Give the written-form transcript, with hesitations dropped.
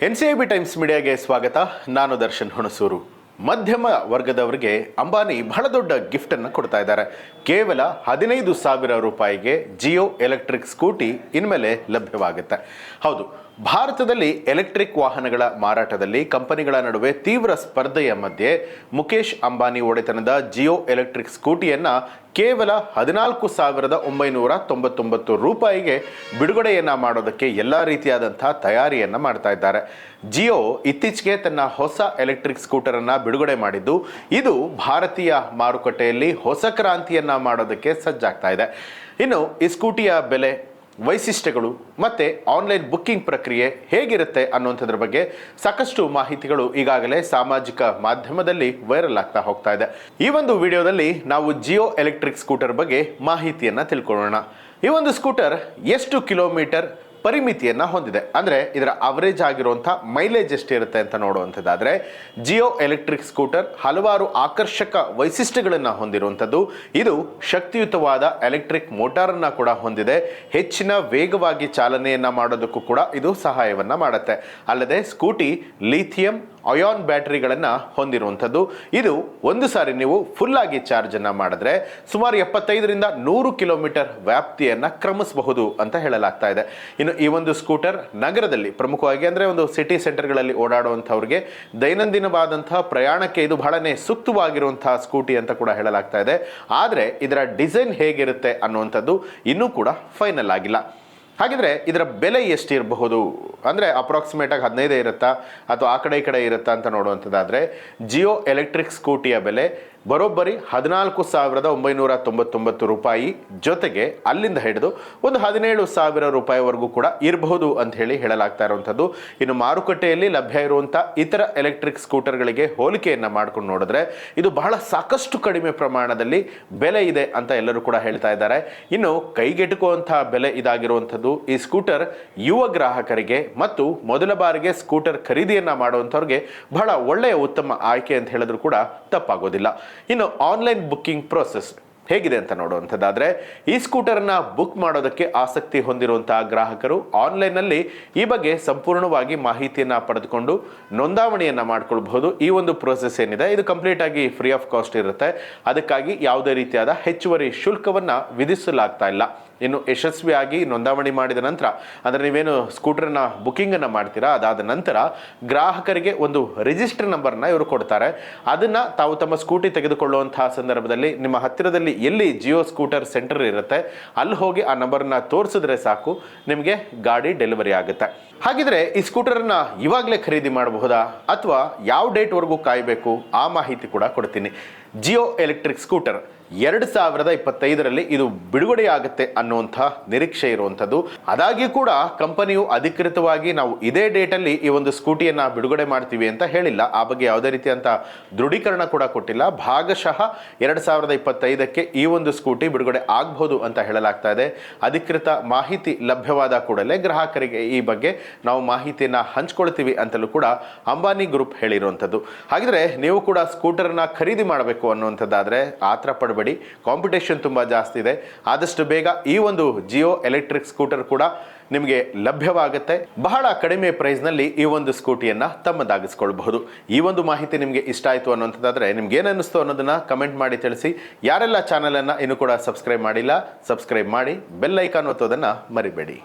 NCIB times ಮೀಡಿಯಾಗೆ ಸ್ವಾಗತ. ನಾನು ದರ್ಶನ್ ಹುಣಸೂರು. ಮಧ್ಯಮ ವರ್ಗದವರಿಗೆ ಅಂಬಾನಿ ಬಹಳ ದೊಡ್ಡ ಗಿಫ್ಟ್ ಅನ್ನು ಕೊಡ್ತಾ ಇದ್ದಾರೆ. ಕೇವಲ 15,000 ರೂಪಾಯಿಗೆ ಜಿಯೋ ಎಲೆಕ್ಟ್ರಿಕ್ ಸ್ಕೂಟಿ ಇನ್ಮೇಲೆ ಲಭ್ಯವಾಗುತ್ತೆ. ಹೌದು, ಭಾರತದಲ್ಲಿ ಎಲೆಕ್ಟ್ರಿಕ್ ವಾಹನಗಳ ಮಾರಾಟದಲ್ಲಿ ಕಂಪನಿಗಳ ನಡುವೆ ತೀವ್ರ ಸ್ಪರ್ಧೆಯ ಮಧ್ಯೆ ಮುಖೇಶ್ ಅಂಬಾನಿ ಒಡೆತನದ ಜಿಯೋ ಎಲೆಕ್ಟ್ರಿಕ್ ಸ್ಕೂಟಿಯನ್ನ ಕೇವಲ 14,999 ರೂಪಾಯಿಗೆ ಬಿಡುಗಡೆಯನ್ನ ಮಾಡೋದಕ್ಕೆ ಎಲ್ಲ ರೀತಿಯಾದಂತಹ ತಯಾರಿಯನ್ನ ಮಾಡ್ತಾ ಇದ್ದಾರೆ. ಜಿಯೋ ಇತ್ತೀಚೆಗೆ ತನ್ನ ಹೊಸ ಎಲೆಕ್ಟ್ರಿಕ್ ಸ್ಕೂಟರ್ ಅನ್ನ ಬಿಡುಗಡೆ ಮಾಡಿದ್ದು, ಇದು ಭಾರತೀಯ ಮಾರುಕಟ್ಟೆಯಲ್ಲಿ ಹೊಸ ಕ್ರಾಂತಿಯನ್ನ ಮಾಡೋದಕ್ಕೆ ಸಜ್ಜಾಗ್ತಾ ಇದೆ. ಇನ್ನು ಈ ಸ್ಕೂಟಿಯ ಬೆಲೆ, ವೈಶಿಷ್ಟ್ಯಗಳು ಮತ್ತೆ ಆನ್ಲೈನ್ ಬುಕ್ಕಿಂಗ್ ಪ್ರಕ್ರಿಯೆ ಹೇಗಿರುತ್ತೆ ಅನ್ನುವಂಥದ್ರ ಬಗ್ಗೆ ಸಾಕಷ್ಟು ಮಾಹಿತಿಗಳು ಈಗಾಗಲೇ ಸಾಮಾಜಿಕ ಮಾಧ್ಯಮದಲ್ಲಿ ವೈರಲ್ ಆಗ್ತಾ ಹೋಗ್ತಾ ಇದೆ. ಈ ಒಂದು ವಿಡಿಯೋದಲ್ಲಿ ನಾವು ಜಿಯೋ ಎಲೆಕ್ಟ್ರಿಕ್ ಸ್ಕೂಟರ್ ಬಗ್ಗೆ ಮಾಹಿತಿಯನ್ನ ತಿಳ್ಕೊಳ್ಳೋಣ. ಈ ಒಂದು ಸ್ಕೂಟರ್ ಎಷ್ಟು ಕಿಲೋಮೀಟರ್ ಪರಿಮಿತಿಯನ್ನ ಹೊಂದಿದೆ, ಅಂದ್ರೆ ಇದರ ಅವರೇಜ್ ಆಗಿರುವಂತಹ ಮೈಲೇಜ್ ಎಷ್ಟಿರುತ್ತೆ ಅಂತ ನೋಡುವಂಥದ್ದಾದ್ರೆ, ಜಿಯೋ ಎಲೆಕ್ಟ್ರಿಕ್ ಸ್ಕೂಟರ್ ಹಲವಾರು ಆಕರ್ಷಕ ವೈಶಿಷ್ಟ್ಯಗಳನ್ನ ಹೊಂದಿರುವಂಥದ್ದು. ಇದು ಶಕ್ತಿಯುತವಾದ ಎಲೆಕ್ಟ್ರಿಕ್ ಮೋಟಾರ್ ಅನ್ನ ಕೂಡ ಹೊಂದಿದೆ. ಹೆಚ್ಚಿನ ವೇಗವಾಗಿ ಚಾಲನೆಯನ್ನ ಮಾಡೋದಕ್ಕೂ ಕೂಡ ಇದು ಸಹಾಯವನ್ನ ಮಾಡುತ್ತೆ. ಅಲ್ಲದೆ ಸ್ಕೂಟಿ ಲಿಥಿಯಂ ಅಯಾನ್ ಬ್ಯಾಟರಿಗಳನ್ನು ಹೊಂದಿರುವಂಥದ್ದು. ಇದು ಒಂದು ಸಾರಿ ನೀವು ಫುಲ್ ಆಗಿ ಚಾರ್ಜ್ ಅನ್ನ ಮಾಡಿದ್ರೆ ಸುಮಾರು 75ರಿಂದ 100 ಕಿಲೋಮೀಟರ್ ವ್ಯಾಪ್ತಿಯನ್ನ ಕ್ರಮಿಸಬಹುದು ಅಂತ ಹೇಳಲಾಗ್ತಾ ಇದೆ. ಇನ್ನು ಈ ಒಂದು ಸ್ಕೂಟರ್ ನಗರದಲ್ಲಿ ಪ್ರಮುಖವಾಗಿ ಅಂದ್ರೆ ಒಂದು ಸಿಟಿ ಸೆಂಟರ್ಗಳಲ್ಲಿ ಓಡಾಡುವಂಥವ್ರಿಗೆ ದೈನಂದಿನವಾದಂತಹ ಪ್ರಯಾಣಕ್ಕೆ ಇದು ಬಹಳನೇ ಸೂಕ್ತವಾಗಿರುವಂತಹ ಸ್ಕೂಟಿ ಅಂತ ಕೂಡ ಹೇಳಲಾಗ್ತಾ ಇದೆ. ಆದರೆ ಇದರ ಡಿಸೈನ್ ಹೇಗಿರುತ್ತೆ ಅನ್ನುವಂಥದ್ದು ಇನ್ನೂ ಕೂಡ ಫೈನಲ್ ಆಗಿಲ್ಲ. ಹಾಗಿದ್ರೆ ಇದರ ಬೆಲೆ ಎಷ್ಟಿರಬಹುದು ಅಂದರೆ ಅಪ್ರಾಕ್ಸಿಮೇಟ್ ಆಗಿ 15 ಇರುತ್ತಾ ಅಥವಾ ಆ ಕಡೆ ಈ ಕಡೆ ಇರುತ್ತಾ ಅಂತ ನೋಡುವಂಥದ್ದಾದರೆ, ಜಿಯೋ ಎಲೆಕ್ಟ್ರಿಕ್ ಸ್ಕೂಟಿಯ ಬೆಲೆ ಬರೋಬ್ಬರಿ 14,999 ರೂಪಾಯಿ, ಜೊತೆಗೆ ಅಲ್ಲಿಂದ ಹಿಡಿದು ಒಂದು 17,000 ರೂಪಾಯಿವರೆಗೂ ಕೂಡ ಇರಬಹುದು ಅಂತ ಹೇಳಲಾಗ್ತಾ ಇರುವಂಥದ್ದು. ಇನ್ನು ಮಾರುಕಟ್ಟೆಯಲ್ಲಿ ಲಭ್ಯ ಇರುವಂಥ ಇತರ ಎಲೆಕ್ಟ್ರಿಕ್ ಸ್ಕೂಟರ್ಗಳಿಗೆ ಹೋಲಿಕೆಯನ್ನು ಮಾಡ್ಕೊಂಡು ನೋಡಿದ್ರೆ ಇದು ಬಹಳ ಸಾಕಷ್ಟು ಕಡಿಮೆ ಪ್ರಮಾಣದಲ್ಲಿ ಬೆಲೆ ಇದೆ ಅಂತ ಎಲ್ಲರೂ ಕೂಡ ಹೇಳ್ತಾ ಇದ್ದಾರೆ. ಇನ್ನು ಕೈಗೆಟುಕುವಂತಹ ಬೆಲೆ ಇದಾಗಿರುವಂಥದ್ದು ಈ ಸ್ಕೂಟರ್ ಯುವ ಗ್ರಾಹಕರಿಗೆ ಮತ್ತು ಮೊದಲ ಬಾರಿಗೆ ಸ್ಕೂಟರ್ ಖರೀದಿಯನ್ನ ಮಾಡುವಂಥವ್ರಿಗೆ ಬಹಳ ಒಳ್ಳೆಯ ಉತ್ತಮ ಆಯ್ಕೆ ಅಂತ ಹೇಳಿದ್ರು ಕೂಡ ತಪ್ಪಾಗೋದಿಲ್ಲ. ಇನ್ನು ಆನ್ಲೈನ್ ಬುಕ್ಕಿಂಗ್ ಪ್ರೋಸೆಸ್ ಹೇಗಿದೆ ಅಂತ ನೋಡುವಂಥದ್ದಾದ್ರೆ, ಈ ಸ್ಕೂಟರ್ನ ಬುಕ್ ಮಾಡೋದಕ್ಕೆ ಆಸಕ್ತಿ ಹೊಂದಿರುವಂತಹ ಗ್ರಾಹಕರು ಆನ್ಲೈನ್ನಲ್ಲಿ ಈ ಬಗ್ಗೆ ಸಂಪೂರ್ಣವಾಗಿ ಮಾಹಿತಿಯನ್ನು ಪಡೆದುಕೊಂಡು ನೋಂದಾವಣಿಯನ್ನು ಮಾಡ್ಕೊಳ್ಬಹುದು. ಈ ಒಂದು ಪ್ರೋಸೆಸ್ ಏನಿದೆ ಇದು ಕಂಪ್ಲೀಟ್ ಆಗಿ ಫ್ರೀ ಆಫ್ ಕಾಸ್ಟ್ ಇರುತ್ತೆ. ಅದಕ್ಕಾಗಿ ಯಾವುದೇ ರೀತಿಯಾದ ಹೆಚ್ಚುವರಿ ಶುಲ್ಕವನ್ನು ವಿಧಿಸಲಾಗ್ತಾ ಇಲ್ಲ. ಇನ್ನು ಯಶಸ್ವಿಯಾಗಿ ನೋಂದಾವಣಿ ಮಾಡಿದ ನಂತರ, ಅಂದರೆ ನೀವೇನು ಸ್ಕೂಟರ್ನ ಬುಕ್ಕಿಂಗನ್ನು ಮಾಡ್ತೀರಾ, ಅದಾದ ನಂತರ ಗ್ರಾಹಕರಿಗೆ ಒಂದು ರಿಜಿಸ್ಟರ್ ನಂಬರ್ನ ಇವರು ಕೊಡ್ತಾರೆ. ಅದನ್ನು ತಾವು ತಮ್ಮ ಸ್ಕೂಟಿ ತೆಗೆದುಕೊಳ್ಳುವಂತಹ ಸಂದರ್ಭದಲ್ಲಿ ನಿಮ್ಮ ಹತ್ತಿರದಲ್ಲಿ ಎಲ್ಲಿ ಜಿಯೋ ಸ್ಕೂಟರ್ ಸೆಂಟರ್ ಇರುತ್ತೆ ಅಲ್ಲಿ ಹೋಗಿ ಆ ನಂಬರ್ನ ತೋರಿಸಿದ್ರೆ ಸಾಕು, ನಿಮಗೆ ಗಾಡಿ ಡೆಲಿವರಿ ಆಗುತ್ತೆ. ಹಾಗಿದ್ರೆ ಈ ಸ್ಕೂಟರ್ನ ಇವಾಗಲೇ ಖರೀದಿ ಮಾಡಬಹುದಾ ಅಥವಾ ಯಾವ ಡೇಟ್ವರೆಗೂ ಕಾಯಬೇಕು, ಆ ಮಾಹಿತಿ ಕೂಡ ಕೊಡ್ತೀನಿ. ಜಿಯೋ ಎಲೆಕ್ಟ್ರಿಕ್ ಸ್ಕೂಟರ್ 2025ರಲ್ಲಿ ಇದು ಬಿಡುಗಡೆಯಾಗುತ್ತೆ ಅನ್ನುವಂಥ ನಿರೀಕ್ಷೆ ಇರುವಂಥದ್ದು. ಆದಾಗ್ಯೂ ಕೂಡ ಕಂಪನಿಯು ಅಧಿಕೃತವಾಗಿ ನಾವು ಇದೇ ಡೇಟಲ್ಲಿ ಈ ಒಂದು ಸ್ಕೂಟಿಯನ್ನ ಬಿಡುಗಡೆ ಮಾಡ್ತೀವಿ ಅಂತ ಹೇಳಿಲ್ಲ. ಆ ಬಗ್ಗೆ ಯಾವುದೇ ರೀತಿಯಂತ ದೃಢೀಕರಣ ಕೂಡ ಕೊಟ್ಟಿಲ್ಲ. ಭಾಗಶಃ 2025ಕ್ಕೆ ಈ ಒಂದು ಸ್ಕೂಟಿ ಬಿಡುಗಡೆ ಆಗಬಹುದು ಅಂತ ಹೇಳಲಾಗ್ತಾ ಇದೆ. ಅಧಿಕೃತ ಮಾಹಿತಿ ಲಭ್ಯವಾದ ಕೂಡಲೇ ಗ್ರಾಹಕರಿಗೆ ಈ ಬಗ್ಗೆ ನಾವು ಮಾಹಿತಿಯನ್ನ ಹಂಚ್ಕೊಳ್ತೀವಿ ಅಂತಲೂ ಕೂಡ ಅಂಬಾನಿ ಗ್ರೂಪ್ ಹೇಳಿರುವಂಥದ್ದು. ಹಾಗಿದ್ರೆ ನೀವು ಕೂಡ ಸ್ಕೂಟರ್ನ ಖರೀದಿ ಮಾಡಬೇಕು ಅನ್ನುವಂಥದ್ದಾದ್ರೆ ಆತರ ಪಡಬೇಡಿ. ಕಾಂಪಿಟೇಷನ್ ತುಂಬಾ ಜಾಸ್ತಿ ಇದೆ. ಆದಷ್ಟು ಬೇಗ ಈ ಒಂದು ಜಿಯೋ ಎಲೆಕ್ಟ್ರಿಕ್ ಸ್ಕೂಟರ್ ಕೂಡ ನಿಮಗೆ ಲಭ್ಯವಾಗುತ್ತೆ. ಬಹಳ ಕಡಿಮೆ ಪ್ರೈಸ್ನಲ್ಲಿ ಈ ಒಂದು ಸ್ಕೂಟಿಯನ್ನ ತಮ್ಮದಾಗಿಸ್ಕೊಳ್ಬಹುದು. ಈ ಒಂದು ಮಾಹಿತಿ ನಿಮಗೆ ಇಷ್ಟ ಆಯಿತು ಅನ್ನೋಂಥದ್ದಾದ್ರೆ ನಿಮ್ಗೆ ಏನಿಸ್ತು ಅನ್ನೋದನ್ನ ಕಮೆಂಟ್ ಮಾಡಿ ತಿಳಿಸಿ. ಯಾರೆಲ್ಲ ಚಾನೆಲ್ ಅನ್ನ ಇನ್ನೂ ಕೂಡ ಸಬ್ಸ್ಕ್ರೈಬ್ ಮಾಡಿಲ್ಲ, ಸಬ್ಸ್ಕ್ರೈಬ್ ಮಾಡಿ, ಬೆಲ್ ಐಕಾನ್ ಒತ್ತೋದನ್ನ ಮರಿಬೇಡಿ.